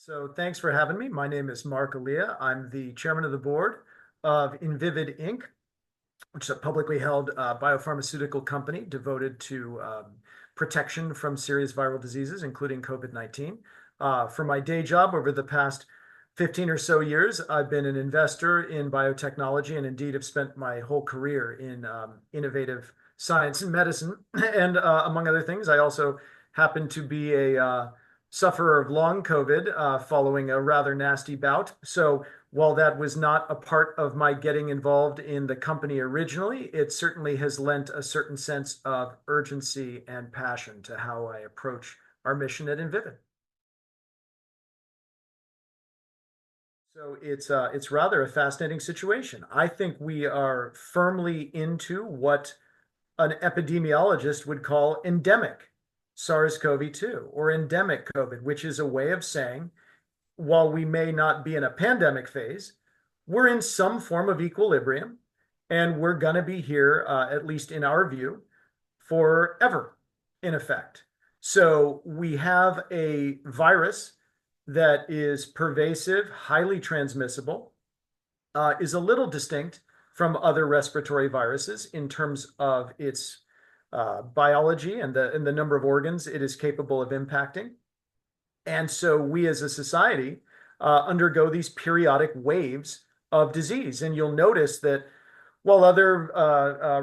So thanks for having me. My name is Marc Elia. I'm the chairman of the board of Invivyd Inc., which is a publicly held biopharmaceutical company devoted to protection from serious viral diseases, including COVID-19. For my day job over the past 15 or so years, I've been an investor in biotechnology and indeed have spent my whole career in innovative science and medicine. And among other things, I also happen to be a sufferer of long COVID following a rather nasty bout. So while that was not a part of my getting involved in the company originally, it certainly has lent a certain sense of urgency and passion to how I approach our mission at Invivyd. So it's rather a fascinating situation. I think we are firmly into what an epidemiologist would call endemic SARS-CoV-2 or endemic COVID, which is a way of saying, while we may not be in a pandemic phase, we're in some form of equilibrium, and we're going to be here, at least in our view, forever, in effect. So we have a virus that is pervasive, highly transmissible, is a little distinct from other respiratory viruses in terms of its biology and the number of organs it is capable of impacting. And so we as a society undergo these periodic waves of disease. And you'll notice that while other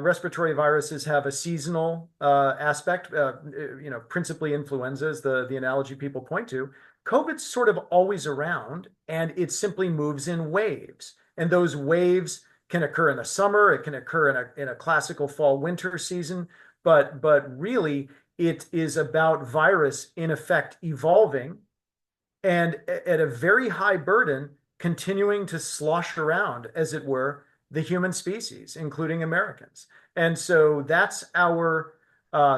respiratory viruses have a seasonal aspect, principally influenza is the analogy people point to, COVID's sort of always around, and it simply moves in waves. And those waves can occur in the summer, it can occur in a classical fall-winter season, but really it is about virus in effect evolving and at a very high burden continuing to slosh around, as it were, the human species, including Americans. And so that's our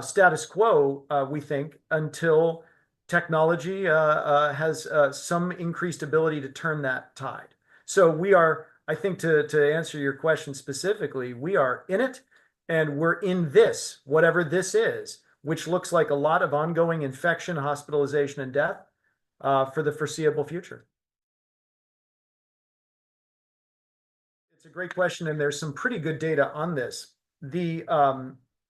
status quo, we think, until technology has some increased ability to turn that tide. So we are, I think, to answer your question specifically, we are in it, and we're in this, whatever this is, which looks like a lot of ongoing infection, hospitalization, and death for the foreseeable future. It's a great question, and there's some pretty good data on this. The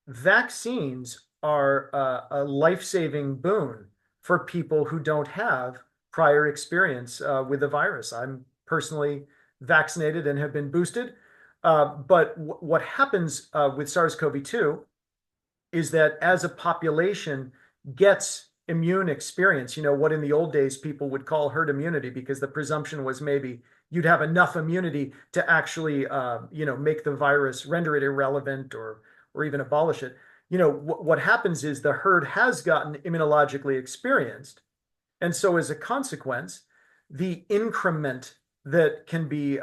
vaccines are a life-saving boon for people who don't have prior experience with the virus. I'm personally vaccinated and have been boosted. But what happens with SARS-CoV-2 is that as a population gets immune experience, what in the old days people would call herd immunity, because the presumption was maybe you'd have enough immunity to actually, make the virus, render it irrelevant or even abolish it. What happens is the herd has gotten immunologically experienced. And so as a consequence, the increment that can be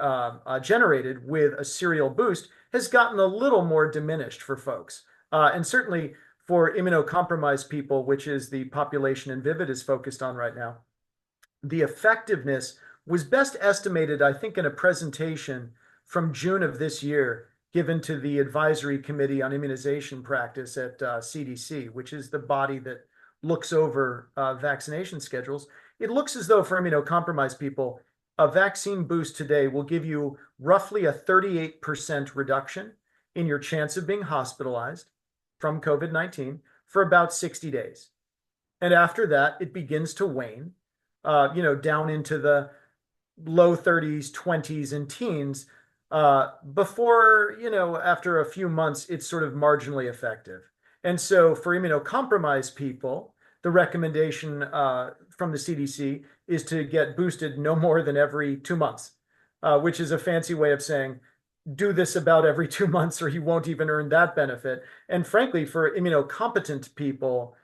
generated with a serial boost has gotten a little more diminished for folks. And certainly for immunocompromised people, which is the population Invivyd is focused on right now, the effectiveness was best estimated, I think, in a presentation from June of this year given to the Advisory Committee on Immunization Practice at CDC, which is the body that looks over vaccination schedules. It looks as though for immunocompromised people, a vaccine boost today will give you roughly a 38% reduction in your chance of being hospitalized from COVID-19 for about 60 days. And after that, it begins to wane, down into the low 30s, 20s, and teens before, after a few months, it's sort of marginally effective. And so for immunocompromised people, the recommendation from the CDC is to get boosted no more than every 2 months, which is a fancy way of saying, do this about every 2 months or you won't even earn that benefit. And frankly, for immunocompetent people,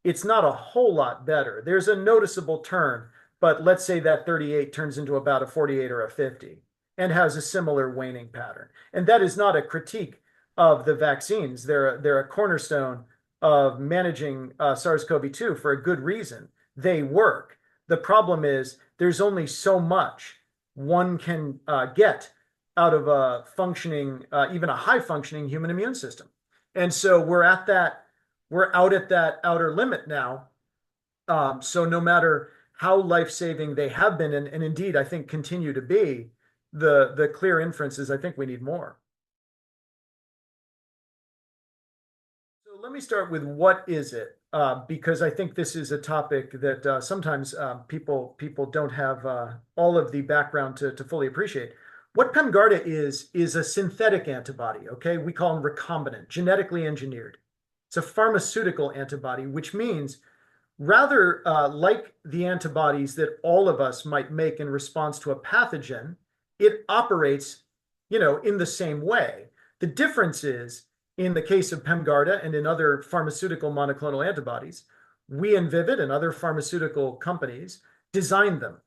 it's not a whole lot better. There's a noticeable turn, but let's say that 38 turns into about a 48 or a 50 and has a similar waning pattern. And that is not a critique of the vaccines. They're a cornerstone of managing SARS-CoV-2 for a good reason. They work. The problem is there's only so much one can get out of a functioning, even a high functioning human immune system. And so we're out at that outer limit now. So no matter how life-saving they have been, and indeed, I think continue to be, the clear inference is I think we need more. So let me start with what is it? Because I think this is a topic that sometimes people don't have all of the background to fully appreciate. What Pemgarda is a synthetic antibody, okay? We call them recombinant, genetically engineered. It's a pharmaceutical antibody, which means rather like the antibodies that all of us might make in response to a pathogen, it operates, in the same way. The difference is, in the case of Pemgarda and in other pharmaceutical monoclonal antibodies, we Invivyd and other pharmaceutical companies designed them.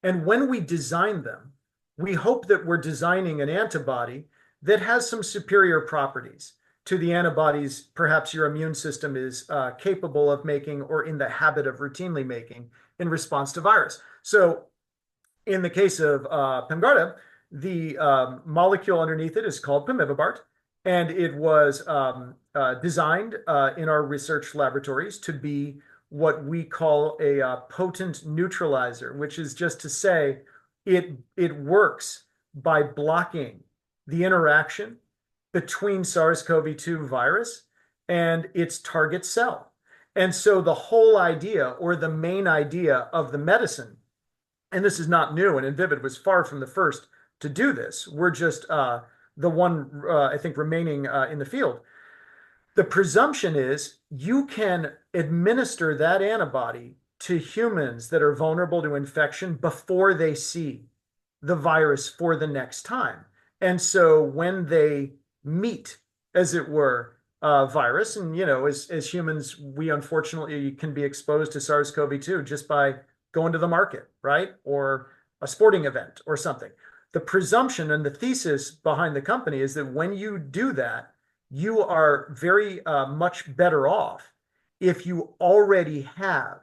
And when we design them, we hope that we're designing an antibody that has some superior properties to the antibodies perhaps your immune system is capable of making or in the habit of routinely making in response to virus. So in the case of Pemgarda, the molecule underneath it is called Pemivibart, and it was designed in our research laboratories to be what we call a potent neutralizer, which is just to say it works by blocking the interaction between SARS-CoV-2 virus and its target cell. And so the whole idea, or the main idea of the medicine, and this is not new, and Invivyd was far from the first to do this. We're just the one, I think, remaining in the field. The presumption is you can administer that antibody to humans that are vulnerable to infection before they see the virus for the next time. And so when they meet, as it were, virus, and as humans, we unfortunately can be exposed to SARS-CoV-2 just by going to the market, right? Or a sporting event or something. The presumption and the thesis behind the company is that when you do that, you are very much better off if you already have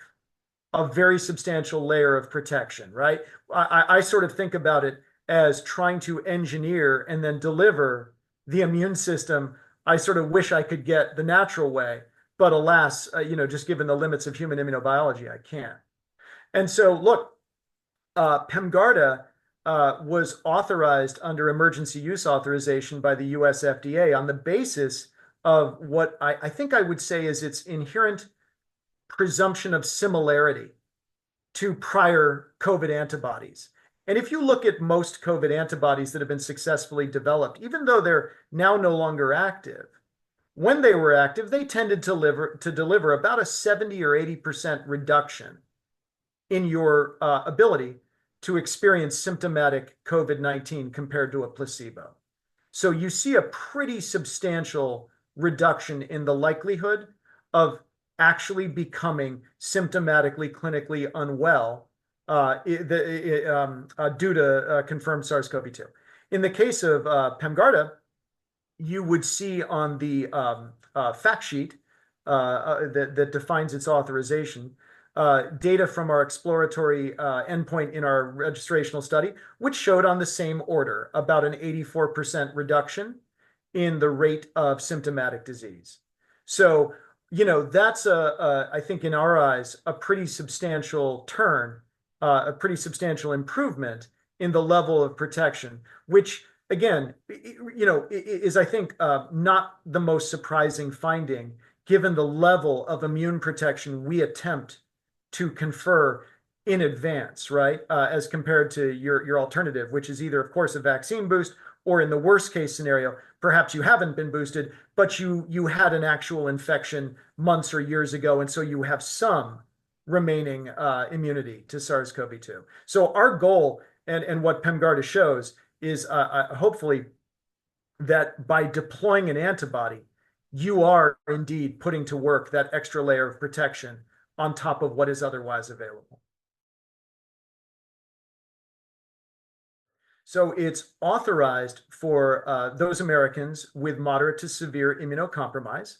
a very substantial layer of protection, right? I sort of think about it as trying to engineer and then deliver the immune system. I sort of wish I could get the natural way, but alas, just given the limits of human immunobiology, I can't. And so, look, Pemgarda was authorized under emergency use authorization by the US FDA on the basis of what I think I would say is its inherent presumption of similarity to prior COVID antibodies. And if you look at most COVID antibodies that have been successfully developed, even though they're now no longer active, when they were active, they tended to deliver about a 70 or 80% reduction in your ability to experience symptomatic COVID-19 compared to a placebo. So you see a pretty substantial reduction in the likelihood of actually becoming symptomatically, clinically unwell due to confirmed SARS-CoV-2. In the case of Pemgarda, you would see on the fact sheet that defines its authorization, data from our exploratory endpoint in our registrational study, which showed on the same order about an 84% reduction in the rate of symptomatic disease. So, that's I think in our eyes, a pretty substantial turn, a pretty substantial improvement in the level of protection, which again, is I think not the most surprising finding given the level of immune protection we attempt to confer in advance, right? As compared to your alternative, which is either, of course, a vaccine boost, or in the worst case scenario, perhaps you haven't been boosted, but you had an actual infection months or years ago, and so you have some remaining immunity to SARS-CoV-2. So our goal and what Pemgarda shows is hopefully that by deploying an antibody, you are indeed putting to work that extra layer of protection on top of what is otherwise available. So it's authorized for those Americans with moderate to severe immunocompromise.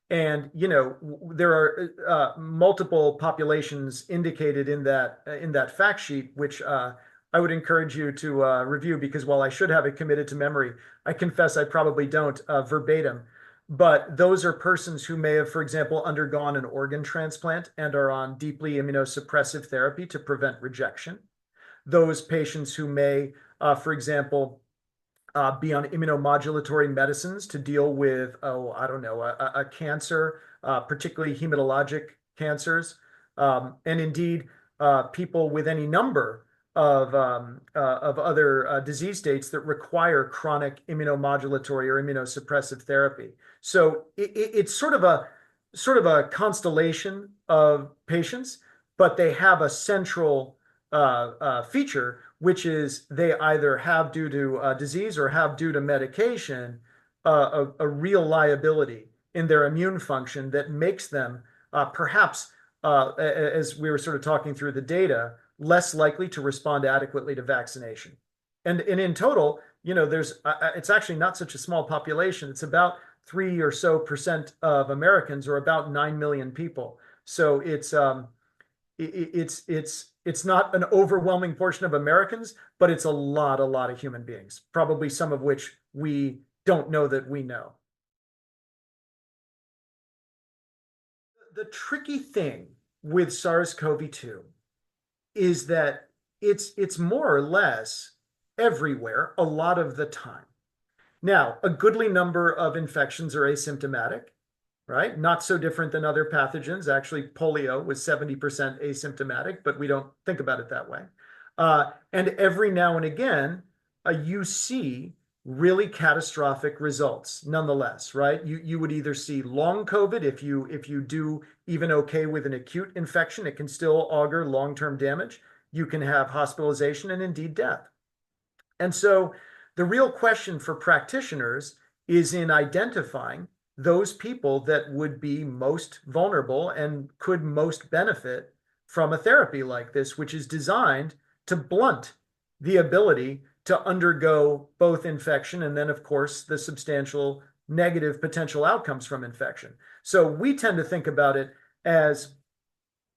And, there are multiple populations indicated in that fact sheet, which I would encourage you to review, because while I should have it committed to memory, I confess I probably don't verbatim. but those are persons who may have, for example, undergone an organ transplant and are on deeply immunosuppressive therapy to prevent rejection. Those patients who may, for example, be on immunomodulatory medicines to deal with, oh, I don't know, a cancer, particularly hematologic cancers, and indeed people with any number of other disease states that require chronic immunomodulatory or immunosuppressive therapy. So it's sort of a constellation of patients, but they have a central feature, which is they either have due to disease or have due to medication a real liability in their immune function that makes them perhaps, as we were sort of talking through the data, less likely to respond adequately to vaccination. And in total, it's actually not such a small population. It's about 3% of Americans, or about 9 million people. So it's not an overwhelming portion of Americans, but it's a lot of human beings, probably some of which we don't know that we know. The tricky thing with SARS-CoV-2 is that it's more or less everywhere a lot of the time. Now, a goodly number of infections are asymptomatic, right? Not so different than other pathogens. Actually, polio was 70% asymptomatic, but we don't think about it that way. And every now and again, you see really catastrophic results nonetheless, right? You would either see long COVID. If you do even okay with an acute infection, it can still augur long-term damage. You can have hospitalization and indeed death. And so the real question for practitioners is in identifying those people that would be most vulnerable and could most benefit from a therapy like this, which is designed to blunt the ability to undergo both infection and then, of course, the substantial negative potential outcomes from infection. So we tend to think about it as,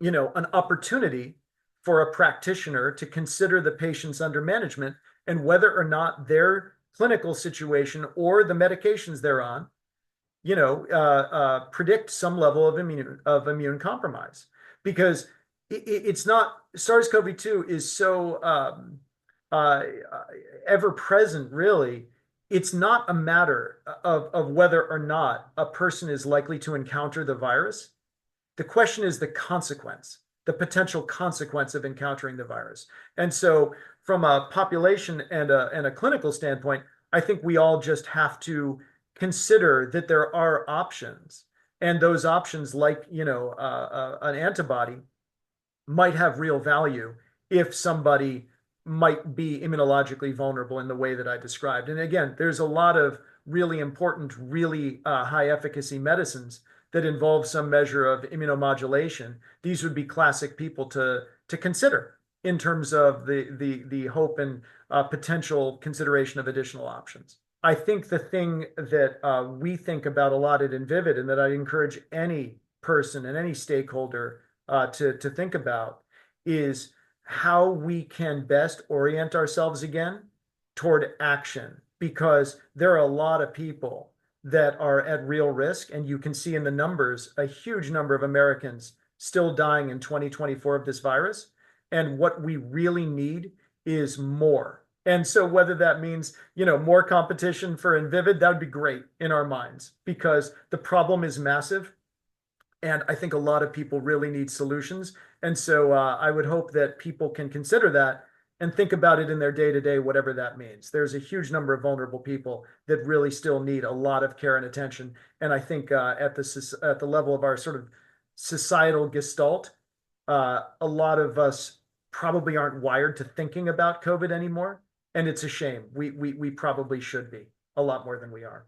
an opportunity for a practitioner to consider the patients under management and whether or not their clinical situation or the medications they're on, predict some level of immune compromise. Because it's not, SARS-CoV-2 is so ever present, really. It's not a matter of whether or not a person is likely to encounter the virus. The question is the consequence, the potential consequence of encountering the virus. And so from a population and a clinical standpoint, I think we all just have to consider that there are options, and those options, like an antibody, might have real value if somebody might be immunologically vulnerable in the way that I described. And again, there's a lot of really important, really high efficacy medicines that involve some measure of immunomodulation. These would be classic people to consider in terms of the hope and potential consideration of additional options. I think the thing that we think about a lot at Invivyd, and that I encourage any person and any stakeholder to think about, is how we can best orient ourselves again toward action, because there are a lot of people that are at real risk, and you can see in the numbers a huge number of Americans still dying in 2024 of this virus. And what we really need is more. And so whether that means, more competition for Invivyd, that would be great in our minds, because the problem is massive. And I think a lot of people really need solutions. And so I would hope that people can consider that and think about it in their day-to-day, whatever that means. There's a huge number of vulnerable people that really still need a lot of care and attention. And I think at the level of our sort of societal gestalt, a lot of us probably aren't wired to thinking about COVID anymore. And it's a shame. We probably should be a lot more than we are.